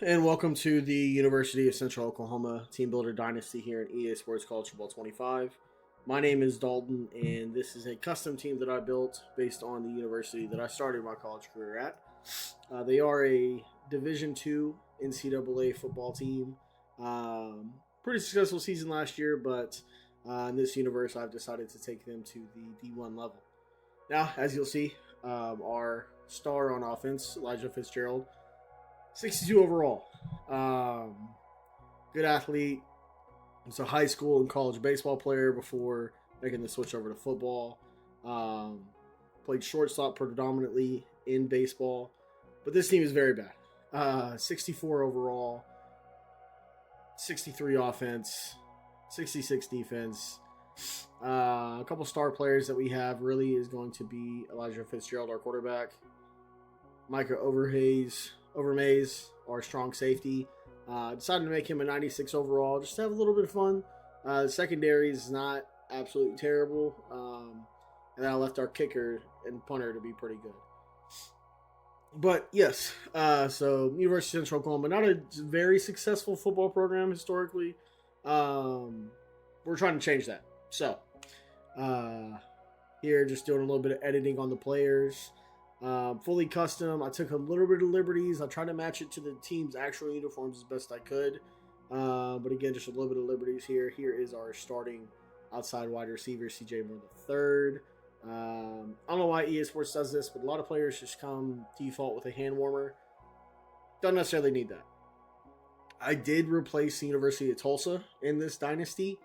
and welcome to the University of Central Oklahoma Teambuilder Dynasty here in EA Sports College Football 25. My name is Dalton, and this is a custom team that I built based on the university that I started my college career at. They are a Division II NCAA football team. Pretty successful season last year, but in this universe, I've decided to take them to the D1 level. Now, as you'll see, our star on offense, Elijah Fitzgerald, 62 overall. Good athlete. Was a high school and college baseball player before making the switch over to football. Played shortstop predominantly in baseball. But this team is very bad. 64 overall. 63 offense. 66 defense. A couple star players that we have really is going to be Elijah Fitzgerald, our quarterback. Micah Overmaze, our strong safety. Decided to make him a 96 overall just to have a little bit of fun. The secondary is not absolutely terrible. And then I left our kicker and punter to be pretty good. But yes, so University of Central Oklahoma, not a very successful football program historically. We're trying to change that. So here just doing a little bit of editing on the players. Fully custom. I took a little bit of liberties. I tried to match it to the team's actual uniforms as best I could. But again, just a little bit of liberties here. Here is our starting outside wide receiver, CJ Moore III. I don't know why EA Sports does this, but a lot of players just come default with a hand warmer. Don't necessarily need that. I did replace the University of Tulsa in this dynasty.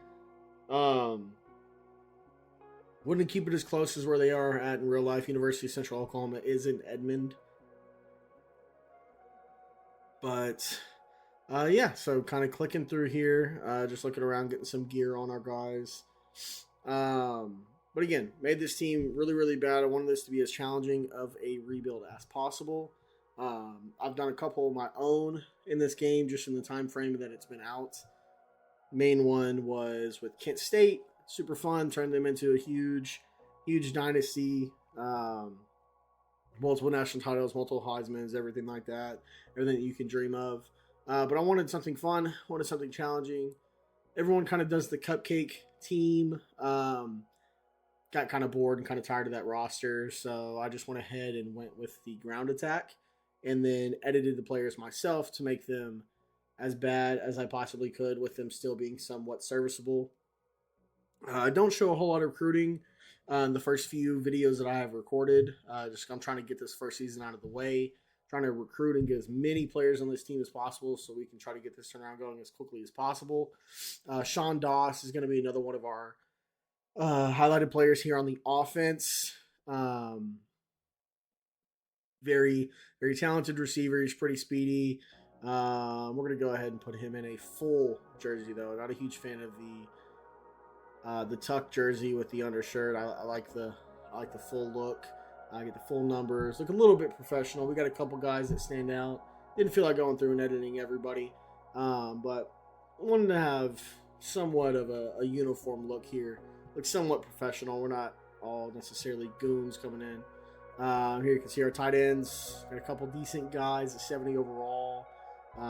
Wouldn't keep it as close as where they are at in real life. University of Central Oklahoma is in Edmond. But, yeah, so kind of clicking through here. Just looking around, getting some gear on our guys. But again, made this team really, really bad. I wanted this to be as challenging of a rebuild as possible. I've done a couple of my own in this game, just in the time frame that it's been out. Main one was with Kent State. Super fun, turned them into a huge dynasty. Multiple national titles, multiple Heismans, everything like that. Everything that you can dream of. But I wanted something fun, wanted something challenging. Everyone kind of does the cupcake team. Got kind of bored and kind of tired of that roster. So I just went ahead and went with the ground attack. And then edited the players myself to make them as bad as I possibly could, with them still being somewhat serviceable. I don't show a whole lot of recruiting in the first few videos that I have recorded. I'm trying to get this first season out of the way, trying to recruit and get as many players on this team as possible so we can try to get this turnaround going as quickly as possible. Sean Doss is going to be another one of our highlighted players here on the offense. Very, very talented receiver. He's pretty speedy. We're going to go ahead and put him in a full jersey, though. Not a huge fan of the tuck jersey with the undershirt. I like the full look. I get the full numbers. Look a little bit professional. We got a couple guys that stand out. Didn't feel like going through and editing everybody, but I wanted to have somewhat of a uniform look here. Look somewhat professional. We're not all necessarily goons coming in. Here you can see our tight ends. Got a couple decent guys, a 70 overall.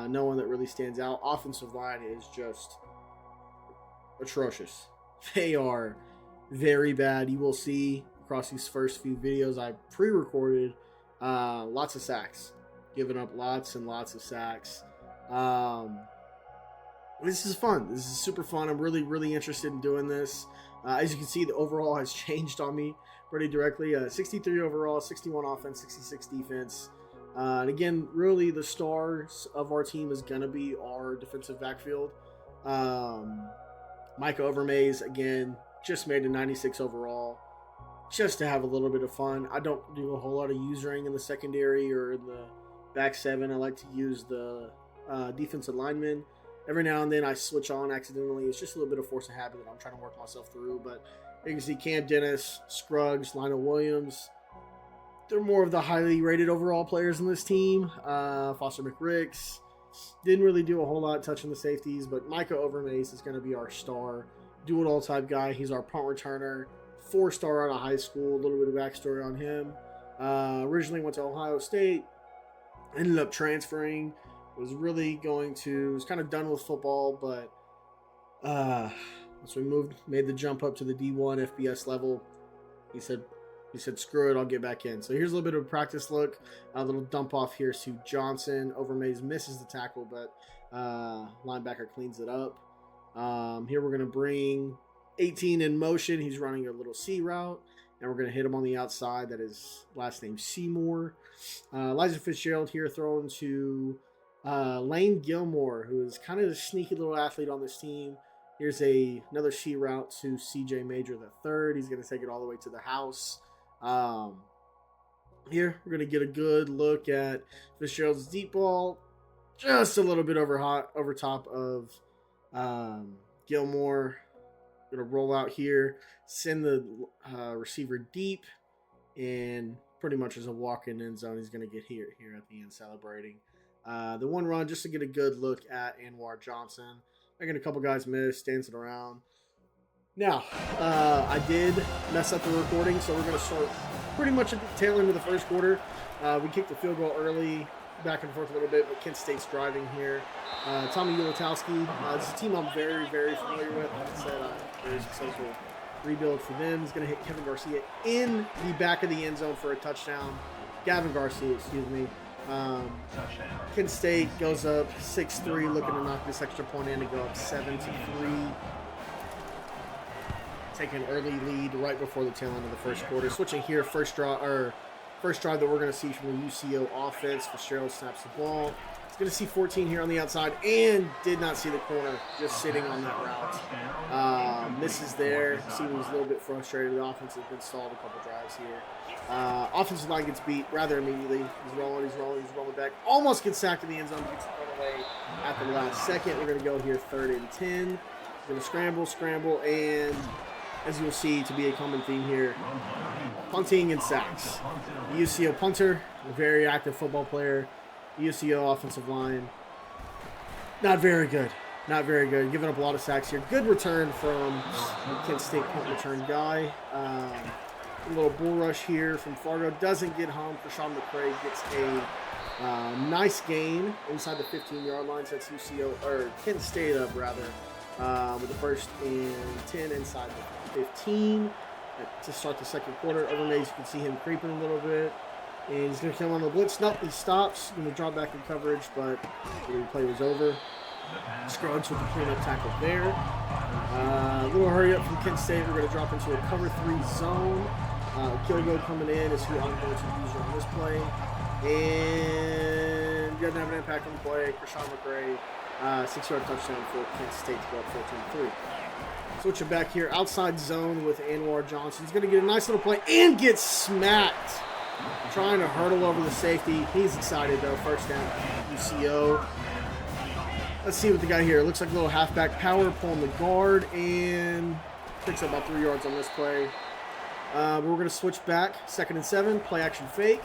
No one that really stands out. Offensive line is just atrocious. They are very bad. You will see across these first few videos I pre-recorded, lots of sacks. Giving up lots and lots of sacks. This is fun. This is super fun. I'm really, really interested in doing this. As you can see, the overall has changed on me pretty directly. 63 overall, 61 offense, 66 defense. And again, really the stars of our team is going to be our defensive backfield. Micah Overmaze, again, just made a 96 overall, just to have a little bit of fun. I don't do a whole lot of usering in the secondary or in the back seven. I like to use the defensive linemen. Every now and then I switch on accidentally. It's just a little bit of force of habit that I'm trying to work myself through. But you can see Cam Dennis, Scruggs, Lionel Williams. They're more of the highly rated overall players in this team. Foster McRicks. Didn't really do a whole lot touching the safeties, but Micah Overmaze is going to be our star. Do-it-all type guy. He's our punt returner. 4-star out of high school. A little bit of backstory on him. Originally went to Ohio State. Ended up transferring. was really was kind of done with football, but once we made the jump up to the D1 FBS level, he said, screw it, I'll get back in. So here's a little bit of a practice look. A little dump off here to Johnson. Overmays misses the tackle, but linebacker cleans it up. Here we're going to bring 18 in motion. He's running a little C route, and we're going to hit him on the outside. That is last name Seymour. Elijah Fitzgerald here throwing to Lane Gilmore, who is kind of a sneaky little athlete on this team. Here's another C route to CJ Major III. He's going to take it all the way to the house. Here, we're going to get a good look at Fitzgerald's deep ball. Just a little bit over top of Gilmore. Going to roll out here, send the receiver deep, and pretty much as a walk-in end zone, he's going to get here at the end celebrating. The one run, just to get a good look at Anwar Johnson. Making a couple guys miss, dancing around. Now, I did mess up the recording, so we're going to start pretty much at the tail end of the first quarter. We kicked the field goal early, back and forth a little bit, but Kent State's driving here. Tommy Ulatowski, this is a team I'm very, very familiar with. Like I said, very successful rebuild for them. He's going to hit Kevin Garcia in the back of the end zone for a touchdown. Gavin Garcia, excuse me. Kent State goes up 6-3, looking to knock this extra point in to go up 7-3. Taking an early lead right before the tail end of the first quarter. Switching here, first drive that we're going to see from the UCO offense. Fitzgerald snaps the ball. He's going to see 14 here on the outside and did not see the corner, just sitting on that route. Misses there. See, he was a little bit frustrated. The offense has been stalled a couple drives here. Offensive line gets beat rather immediately. He's rolling back. Almost gets sacked in the end zone. Gets thrown away at the last second. We're going to go here 3rd and 10. He's going to scramble, and as you'll see to be a common theme here, punting and sacks. The UCO punter, a very active football player. The UCO offensive line, not very good. Giving up a lot of sacks here. Good return from the Kent State punt return guy. A little bull rush here from Fargo. Doesn't get home. Krishan McCray gets a nice gain inside the 15-yard line. Sets Kent State up, rather, with the 1st and 10 inside the 15 to start the second quarter. Overmays, you can see him creeping a little bit. And he's going to come on the blitz. Nope, he stops. Going to drop back in coverage, but the play was over. Scruggs with the cleanup tackle there. A little hurry up from Kent State. We're going to drop into a cover 3 zone. Kilgo coming in is who I'm going to use on this play. And doesn't have an impact on the play. Krishan McCray, 6-yard touchdown for Kent State to go up 14-3. Switching back here, outside zone with Anwar Johnson. He's going to get a nice little play and get smacked. Trying to hurdle over the safety. He's excited, though. First down, UCO. Let's see what the guy here. Looks like a little halfback power, pulling the guard, and picks up about 3 yards on this play. We're going to switch back. 2nd and 7, play action fake.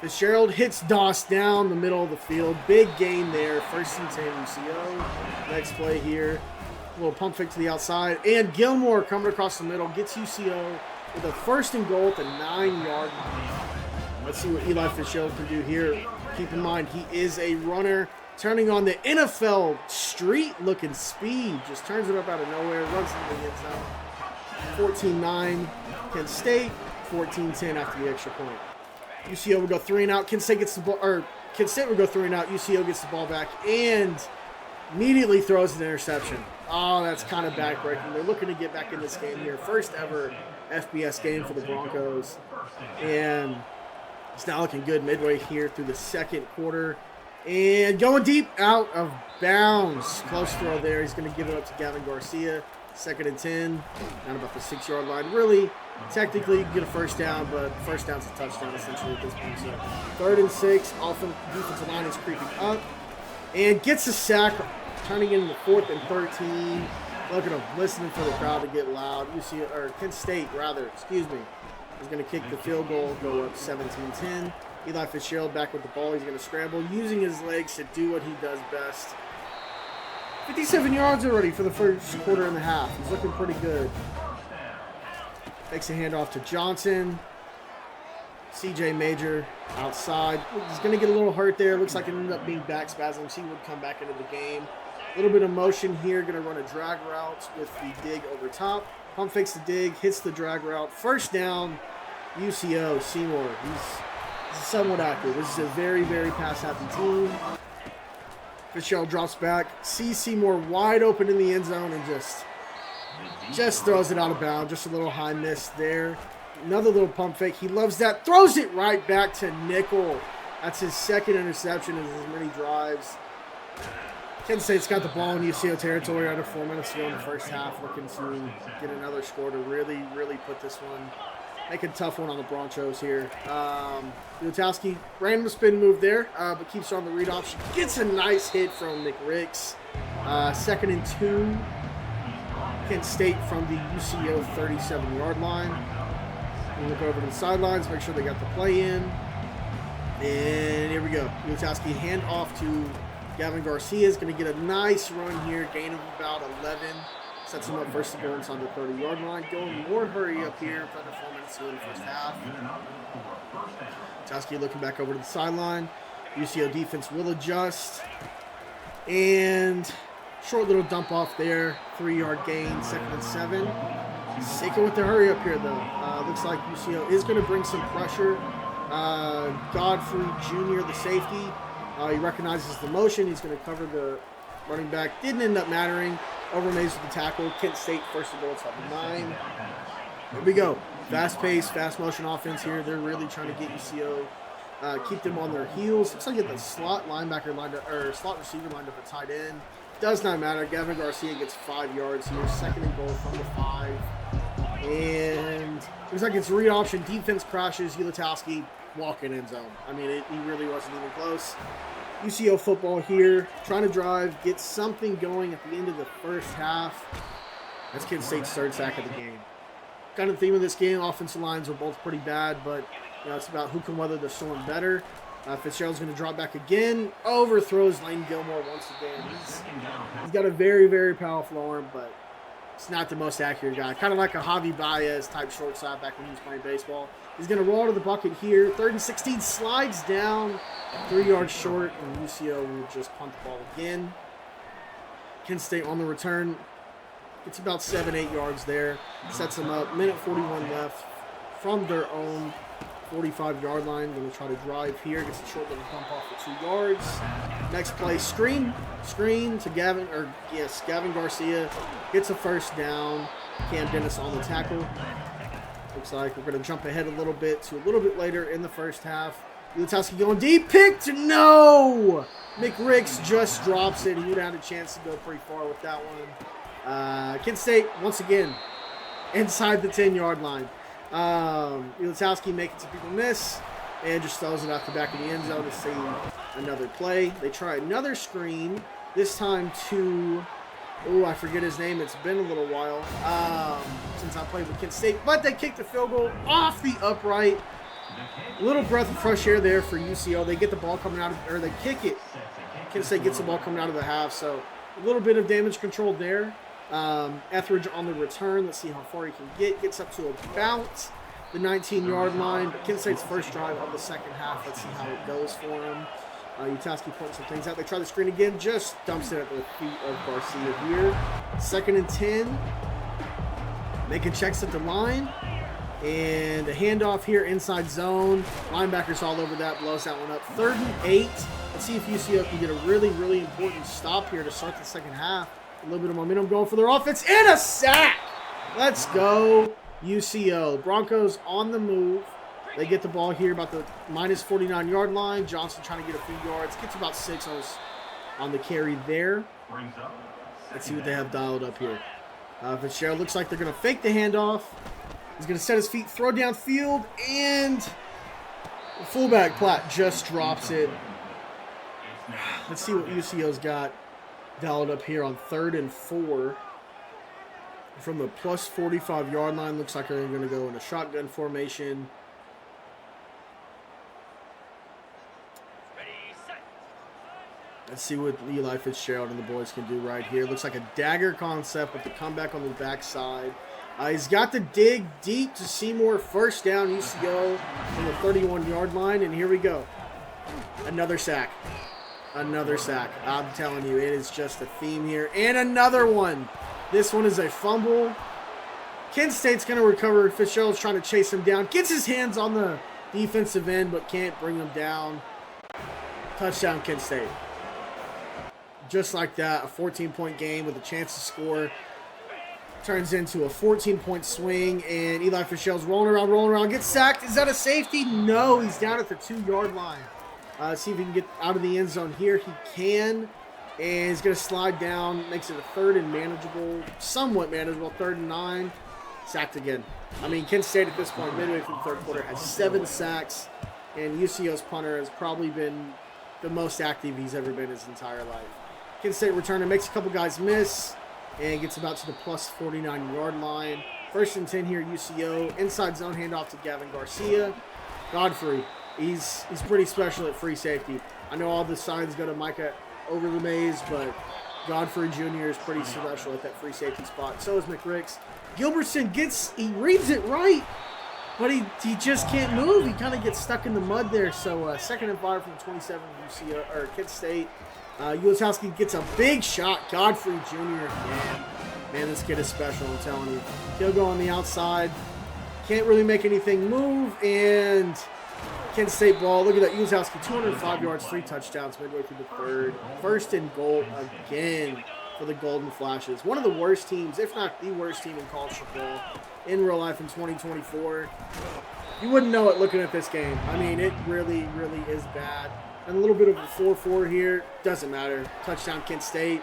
Fitzgerald hits Doss down the middle of the field. Big gain there. 1st and 10, UCO. Next play here. A little pump fake to the outside. And Gilmore coming across the middle. Gets UCO with a 1st and goal at the 9-yard line. Let's see what Eli Fitzgerald can do here. Keep in mind, he is a runner. Turning on the NFL street-looking speed. Just turns it up out of nowhere. Runs into the end zone. 14-9. Kent State. 14-10 after the extra point. UCO will go 3 and out. Kent State gets the ball, or Kent State will go 3 and out. UCO gets the ball back and immediately throws an interception. Oh, that's kind of backbreaking. They're looking to get back in this game here. First ever FBS game for the Broncos. And it's now looking good midway here through the second quarter. And going deep, out of bounds. Close throw there. He's going to give it up to Gavin Garcia. 2nd and 10. Down about the 6-yard line. Really, technically, you can get a first down, but first down's a touchdown essentially at this point. So 3rd and 6. Defensive line is creeping up. And gets a sack, turning into the 4th and 13. Look at him, listening for the crowd to get loud. Kent State, is going to kick the field goal, go up 17-10. Eli Fitzgerald back with the ball. He's going to scramble, using his legs to do what he does best. 57 yards already for the first quarter and a half. He's looking pretty good. Takes a handoff to Johnson. CJ Major outside. He's going to get a little hurt there. Looks like it ended up being back spasms. He would come back into the game. A little bit of motion here. Going to run a drag route with the dig over top. Pump fakes the dig, hits the drag route. First down, UCO, Seymour. He's somewhat active. This is a very, very pass-happy team. Fitzgerald drops back. Sees Seymour wide open in the end zone and just throws it out of bounds. Just a little high miss there. Another little pump fake. He loves that. Throws it right back to Nickel. That's his second interception in as many drives. Kansas State's got the ball in UCO territory under 4 minutes to go in the first half, looking to get another score to really, really put this one, make it a tough one on the Broncos here. Lutowski, random spin move there, but keeps on the read option. Gets a nice hit from McRicks. 2nd and 2. Kent State from the UCO 37-yard line. We look over to the sidelines, make sure they got the play in. And here we go. Lutowski hand off to Gavin Garcia is going to get a nice run here, gain of about 11. Sets him up first and goal inside the 30-yard line. Going more hurry up here, under 4 minutes to go in the first half. Lutowski looking back over to the sideline. UCO defense will adjust. And short little dump off there. 3-yard gain, 2nd and 7. Sticking with the hurry up here, though. Looks like UCO is going to bring some pressure. Godfrey Jr., the safety. He recognizes the motion. He's going to cover the running back. Didn't end up mattering. Overmays with the tackle. Kent State first and goal inside the 9. Here we go. Fast-paced, fast-motion offense here. They're really trying to get UCO, keep them on their heels. Looks like the slot linebacker lined up, or slot receiver lined up at tight end. Does not matter. Gavin Garcia gets 5 yards here. 2nd and goal from the 5. And looks like it's read option. Defense crashes. Ulatowski walk-in end zone. I mean, he really wasn't even close. UCO football here, trying to drive, get something going at the end of the first half. That's Kent State's 3rd sack of the game. Kind of the theme of this game, offensive lines are both pretty bad, but it's about who can weather the storm better. Fitzgerald's going to drop back again, overthrows Lane Gilmore once again. He's got a very, very powerful arm, but it's not the most accurate guy. Kind of like a Javi Baez type shortstop back when he was playing baseball. He's going to roll to the bucket here. 3rd and 16, slides down 3 yards short, and UCO will just punt the ball again. Kent State on the return. It's about 7-8 yards there. Sets them up. 1:41 left from their own 45-yard line. Going to try to drive here. Gets a short little bump off for 2 yards. Next play, screen to Gavin Garcia. Gets a first down. Cam Dennis on the tackle. Looks like we're going to jump ahead a little bit to a little bit later in the first half. Lutowski going deep. Picked. No! McRicks just drops it. He would have had a chance to go pretty far with that one. Kent State, once again, inside the 10-yard line. Lutowski making some people miss and just throws it out the back of the end zone to see another play. They try another screen, this time to, I forget his name. It's been a little while since I played with Kent State, but they kick the field goal off the upright. A little breath of fresh air there for UCO. They get the ball coming out of, or they kick it. Kent State gets the ball coming out of the half, so a little bit of damage control there. Etheridge on the return. Let's see how far he can get. Gets up to about the 19-yard line. But Kent State's first drive of the second half. Let's see how it goes for him. Utowski points some things out. They try the screen again. Just dumps it at the feet of Garcia here. 2nd and 10. Making checks at the line. And a handoff here inside zone. Linebackers all over that. Blows that one up. 3rd and 8. Let's see if UCO can get a really, really important stop here to start the second half. A little bit of momentum going for their offense. And a sack! Let's go, UCO. Broncos on the move. They get the ball here about the minus 49-yard line. Johnson trying to get a few yards. Gets about 6 on the carry there. Let's see what they have dialed up here. Fitzgerald looks like they're going to fake the handoff. He's going to set his feet, throw downfield, and the fullback Platt just drops it. Let's see what UCO's got dialed up here on 3rd and 4. From the plus 45-yard line, looks like they're going to go in a shotgun formation. Let's see what Eli Fitzgerald and the boys can do right here. Looks like a dagger concept with the comeback on the backside. He's got to dig deep to Seymour. First down, UCO from the 31-yard line, and here we go. Another sack. Another sack. I'm telling you, it is just a theme here. And another one. This one is a fumble. Kent State's going to recover. Fitzgerald's trying to chase him down. Gets his hands on the defensive end, but can't bring him down. Touchdown, Kent State. Just like that, a 14-point game with a chance to score. Turns into a 14-point swing, and Eli Fitzgerald's rolling around, gets sacked. Is that a safety? No, he's down at the 2-yard line. See if he can get out of the end zone here. He can, and he's going to slide down. Makes it a third and manageable, somewhat manageable, 3rd and 9. Sacked again. I mean, Kent State at this point, midway through the third quarter, has 7 sacks, and UCO's punter has probably been the most active he's ever been his entire life. Kent State returner makes a couple guys miss, and gets about to the plus 49-yard line. 1st and 10 here, UCO. Inside zone handoff to Gavin Garcia. Godfrey, he's pretty special at free safety. I know all the signs go to Micah over the maze, but Godfrey Jr. is pretty special at that free safety spot. So is McRicks. Gilbertson he reads it right, but he just can't move. He kind of gets stuck in the mud there. So 2nd and 5 from the 27 UCO, or Kent State. Ulatowski gets a big shot. Godfrey Jr. again. Man, this kid is special, I'm telling you. He'll go on the outside. Can't really make anything move. And Kent State ball. Look at that. Ulatowski, 205 yards, 3 touchdowns midway through the 3rd. 1st and goal again for the Golden Flashes. One of the worst teams, if not the worst team in college football in real life in 2024. You wouldn't know it looking at this game. I mean, it really, really is bad. And a little bit of a 4-4 here. Doesn't matter. Touchdown, Kent State.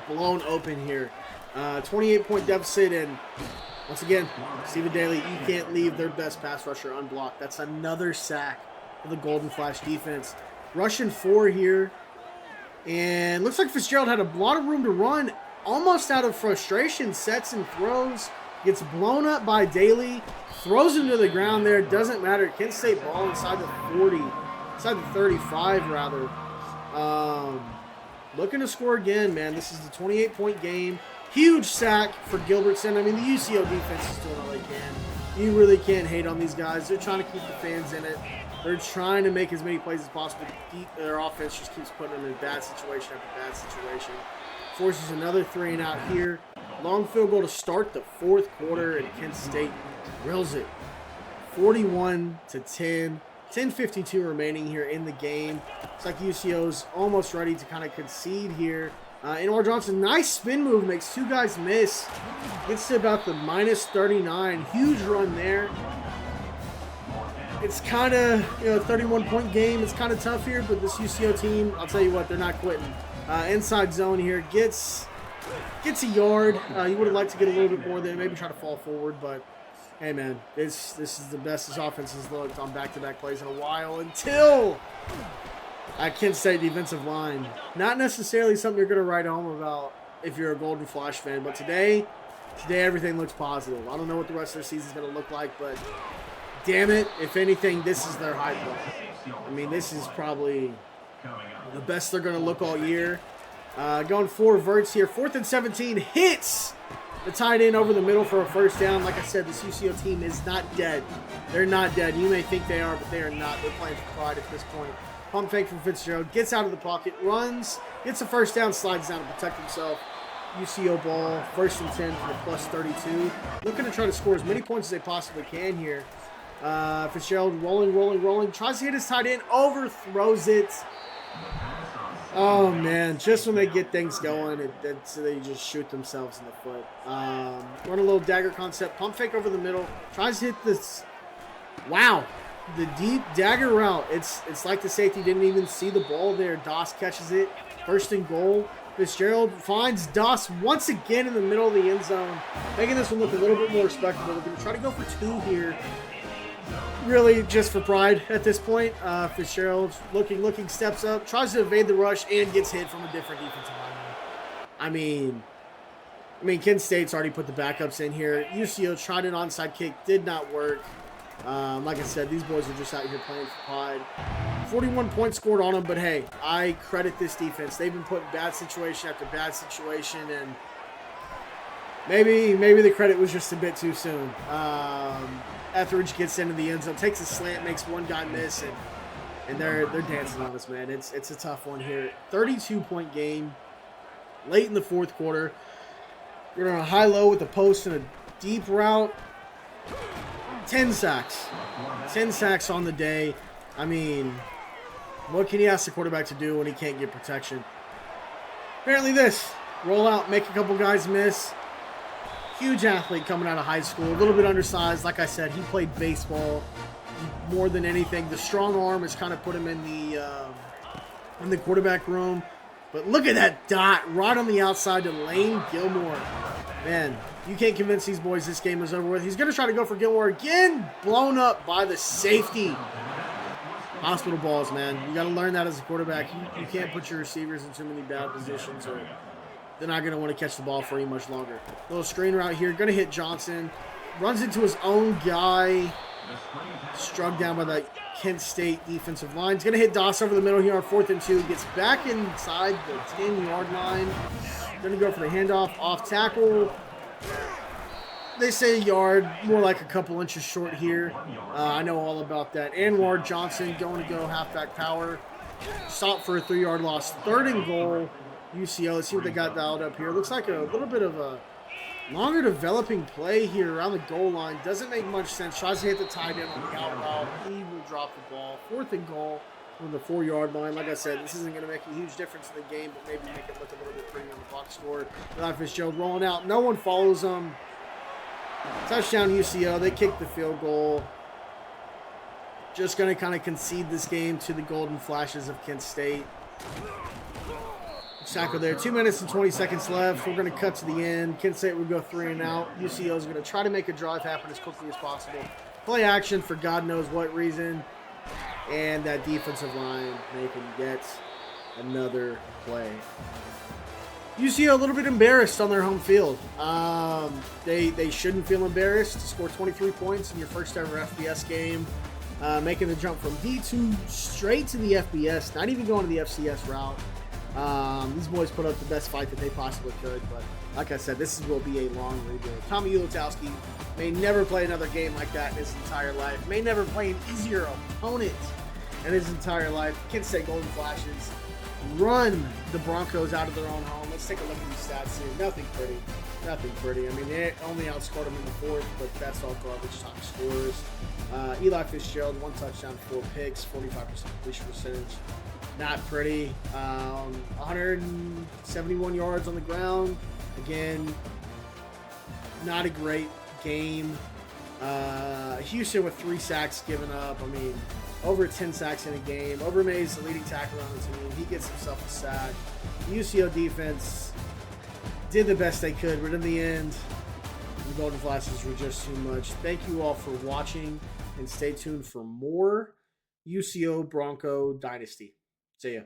Blown open here. 28-point deficit. And once again, Stephen Daly, you can't leave their best pass rusher unblocked. That's another sack for the Golden Flash defense. Rushing 4 here. And looks like Fitzgerald had a lot of room to run. Almost out of frustration. Sets and throws. Gets blown up by Daly. Throws him to the ground there. Doesn't matter. Kent State ball inside the 40. Inside the 35, rather. Looking to score again, man. This is the 28-point game. Huge sack for Gilbertson. I mean, the UCO defense is doing all they can. You really can't hate on these guys. They're trying to keep the fans in it. They're trying to make as many plays as possible. Their offense just keeps putting them in bad situation after bad situation. Forces another 3 and out here. Long field goal to start the 4th quarter, and Kent State drills it. 41-10. 10:52 remaining here in the game. It's like UCO's almost ready to kind of concede here. Anwar Johnson, nice spin move, makes 2 guys miss. Gets to about the minus 39. Huge run there. It's kind of, 31-point game. It's kind of tough here, but this UCO team, I'll tell you what, they're not quitting. Inside zone here, gets a yard. You would have liked to get a little bit more there, maybe try to fall forward, but hey, man, this is the best this offense has looked on back-to-back plays in a while until Kent State defensive line. Not necessarily something you're going to write home about if you're a Golden Flash fan, but today everything looks positive. I don't know what the rest of their season is going to look like, but damn it, if anything, this is their high point. I mean, this is probably the best they're going to look all year. Going 4 verts here. 4th and 17, hits the tight end over the middle for a first down. Like I said, this UCO team is not dead. They're not dead. You may think they are, but they are not. They're playing for pride at this point. Pump fake from Fitzgerald. Gets out of the pocket. Runs. Gets a first down. Slides down to protect himself. UCO ball. 1st and 10 for the plus 32. Looking to try to score as many points as they possibly can here. Fitzgerald rolling. Tries to hit his tight end. Overthrows it. Oh, man. Just when they get things going, they just shoot themselves in the foot. Run a little dagger concept. Pump fake over the middle. Tries to hit this. Wow. The deep dagger route. It's like the safety didn't even see the ball there. Doss catches it. 1st and goal. Fitzgerald finds Doss once again in the middle of the end zone. Making this one look a little bit more respectable. They're going to try to go for 2 here. Really just for pride at this point. Fitzgerald looking, steps up, tries to evade the rush, and gets hit from a different defensive lineman. I mean, Kent State's already put the backups in here. UCO tried an onside kick, did not work. Like I said, these boys are just out here playing for pride. 41 points scored on them, but hey, I credit this defense. They've been put in bad situation after bad situation, and maybe the credit was just a bit too soon. Etheridge gets into the end zone, takes a slant, makes one guy miss, and they're dancing on us, man. It's a tough one here. 32-point game late in the fourth quarter. We're on a high-low with the post and a deep route. 10 sacks. 10 sacks on the day. I mean, what can you ask the quarterback to do when he can't get protection? Apparently this. Roll out, make a couple guys miss. Huge athlete coming out of high school. A little bit undersized. Like I said, he played baseball more than anything. The strong arm has kind of put him in the quarterback room. But look at that dot right on the outside to Lane Gilmore. Man, you can't convince these boys this game is over with. He's going to try to go for Gilmore again. Blown up by the safety. Hospital balls, man. You got to learn that as a quarterback. You can't put your receivers in too many bad positions or they're not going to want to catch the ball for you much longer. Little screen route here. Going to hit Johnson. Runs into his own guy. Struck down by the Kent State defensive line. He's going to hit Doss over the middle here on 4th and 2. Gets back inside the 10-yard line. Going to go for the handoff. Off tackle. They say a yard. More like a couple inches short here. I know all about that. Anwar Johnson going to go halfback power. Stop for a 3-yard loss. 3rd and goal. UCO. Let's see what they got dialed up here. Looks like a little bit of a longer developing play here around the goal line. Doesn't make much sense. Tries to hit the tight end on the out route. He will drop the ball. 4th and goal on the 4-yard line. Like I said, this isn't going to make a huge difference in the game, but maybe make it look a little bit pretty on the box score. Eli Fitzgerald rolling out. No one follows him. Touchdown UCO. They kick the field goal. Just going to kind of concede this game to the Golden Flashes of Kent State. Tackle there. 2 minutes and 20 seconds left. We're going to cut to the end. Kent State will go 3 and out. UCO is going to try to make a drive happen as quickly as possible. Play action for God knows what reason. And that defensive line, they can get another play. UCO a little bit embarrassed on their home field. They shouldn't feel embarrassed to score 23 points in your first ever FBS game. Making the jump from D2 straight to the FBS. Not even going to the FCS route. These boys put up the best fight that they possibly could, but like I said, this will be a long rebuild. Tommy Ulatowski may never play another game like that in his entire life. May never play an easier opponent in his entire life. Kent State Golden Flashes run the Broncos out of their own home. Let's take a look at these stats here. Nothing pretty. Nothing pretty. I mean, they only outscored them in the 4th, but that's all garbage time scores. Eli Fitzgerald, 1 touchdown, 4 picks, 45% completion percentage. Not pretty. 171 yards on the ground. Again, not a great game. Houston with 3 sacks given up. I mean, over 10 sacks in a game. Overmay's the leading tackler on the team. He gets himself a sack. The UCO defense did the best they could, but in the end, the Golden Flashes were just too much. Thank you all for watching, and stay tuned for more UCO Bronco Dynasty. See ya.